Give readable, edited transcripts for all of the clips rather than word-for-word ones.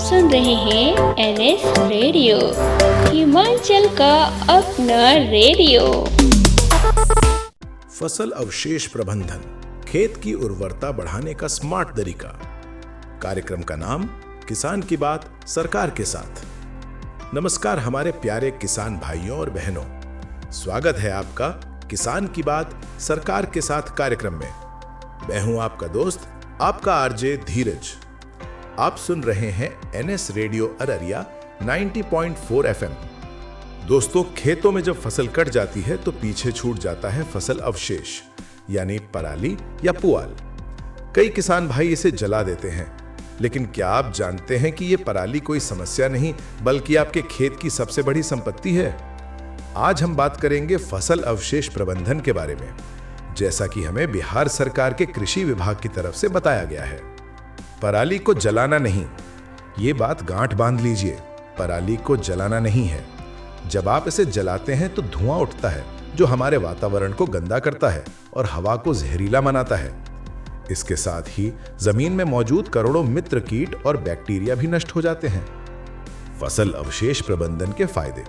सुन रहे हैं NS radio, Himachal का अपना रेडियो। फसल अवशेष प्रबंधन, खेत की उर्वरता बढ़ाने का स्मार्ट तरीका। कार्यक्रम का नाम किसान की बात सरकार के साथ। नमस्कार हमारे प्यारे किसान भाइयों और बहनों, स्वागत है आपका किसान की बात सरकार के साथ कार्यक्रम में। मैं हूं आपका दोस्त, आपका आरजे धीरज। आप सुन रहे हैं एनएस रेडियो अररिया 90.4 एफएम। दोस्तों, खेतों में जब फसल कट जाती है तो पीछे छूट जाता है फसल अवशेष, यानी पराली या पुआल। कई किसान भाई इसे जला देते हैं, लेकिन क्या आप जानते हैं कि ये पराली कोई समस्या नहीं बल्कि आपके खेत की सबसे बड़ी संपत्ति है। आज हम बात करेंगे फसल अवशेष प्रबंधन के बारे में, जैसा कि हमें बिहार सरकार के कृषि विभाग की तरफ से बताया गया है। पराली को जलाना नहीं, ये बात गांठ बांध लीजिए। पराली को जलाना नहीं है। जब आप इसे जलाते हैं तो धुआं उठता है जो हमारे वातावरण को गंदा करता है और हवा को जहरीला बनाता है। इसके साथ ही जमीन में मौजूद करोड़ों मित्र कीट और बैक्टीरिया भी नष्ट हो जाते हैं। फसल अवशेष प्रबंधन के फायदे।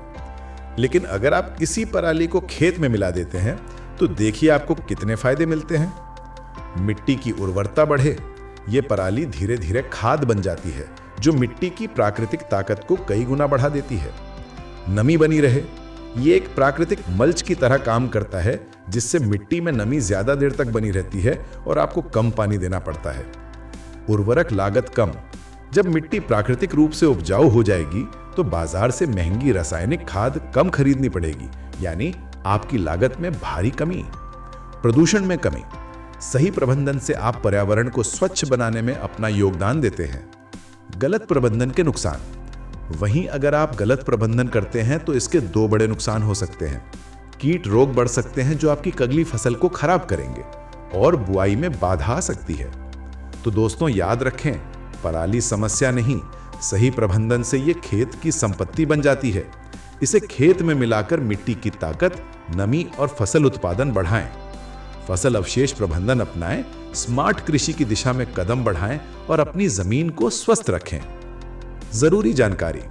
लेकिन अगर आप किसी पराली को खेत में मिला देते हैं तो देखिए आपको कितने फायदे मिलते हैं। मिट्टी की उर्वरता बढ़े। ये पराली धीरे धीरे खाद बन जाती है जो मिट्टी की प्राकृतिक ताकत को कई गुना बढ़ा देती है। नमी बनी रहे। ये एक प्राकृतिक मल्च की तरह काम करता है, जिससे मिट्टी में नमी ज्यादा देर तक बनी रहती है और आपको कम पानी देना पड़ता है। उर्वरक लागत कम। जब मिट्टी प्राकृतिक रूप से उपजाऊ हो जाएगी तो बाजार से महंगी रासायनिक खाद कम खरीदनी पड़ेगी, यानी आपकी लागत में भारी कमी। प्रदूषण में कमी। सही प्रबंधन से आप पर्यावरण को स्वच्छ बनाने में अपना योगदान देते हैं। गलत प्रबंधन के नुकसान। वहीं अगर आप गलत प्रबंधन करते हैं तो इसके दो बड़े नुकसान हो सकते हैं। कीट रोग बढ़ सकते हैं जो आपकी अगली फसल को खराब करेंगे और बुआई में बाधा आ सकती है। तो दोस्तों याद रखें, पराली समस्या नहीं, सही प्रबंधन से ये खेत की संपत्ति बन जाती है। इसे खेत में मिलाकर मिट्टी की ताकत, नमी और फसल उत्पादन बढ़ाएं। फसल अवशेष प्रबंधन अपनाएं, स्मार्ट कृषि की दिशा में कदम बढ़ाएं और अपनी जमीन को स्वस्थ रखें। जरूरी जानकारी।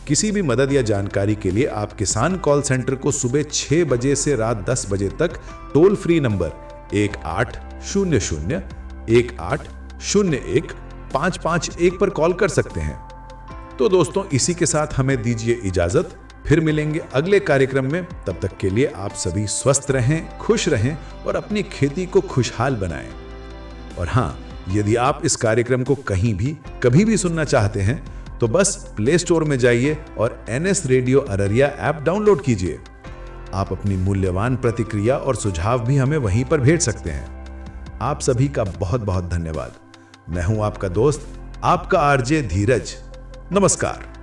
किसी भी मदद या जानकारी के लिए आप किसान कॉल सेंटर को सुबह 6 बजे से रात 10 बजे तक टोल फ्री नंबर 1800-1801-551 पर कॉल कर सकते हैं। तो दोस्तों, इसी के साथ हमें दीजिए इजाजत। फिर मिलेंगे अगले कार्यक्रम में। तब तक के लिए आप सभी स्वस्थ रहें, खुश रहें और अपनी खेती को खुशहाल बनाएं। और हाँ, यदि आप इस कार्यक्रम को कहीं भी कभी भी सुनना चाहते हैं तो बस प्ले स्टोर में जाइए और NS radio Araria app download कीजिए। आप अपनी मूल्यवान प्रतिक्रिया और सुझाव भी हमें वहीं पर भेज सकते हैं। आप सभी का बहुत बहुत धन्यवाद। मैं हूं आपका दोस्त, आपका आरजे धीरज। नमस्कार।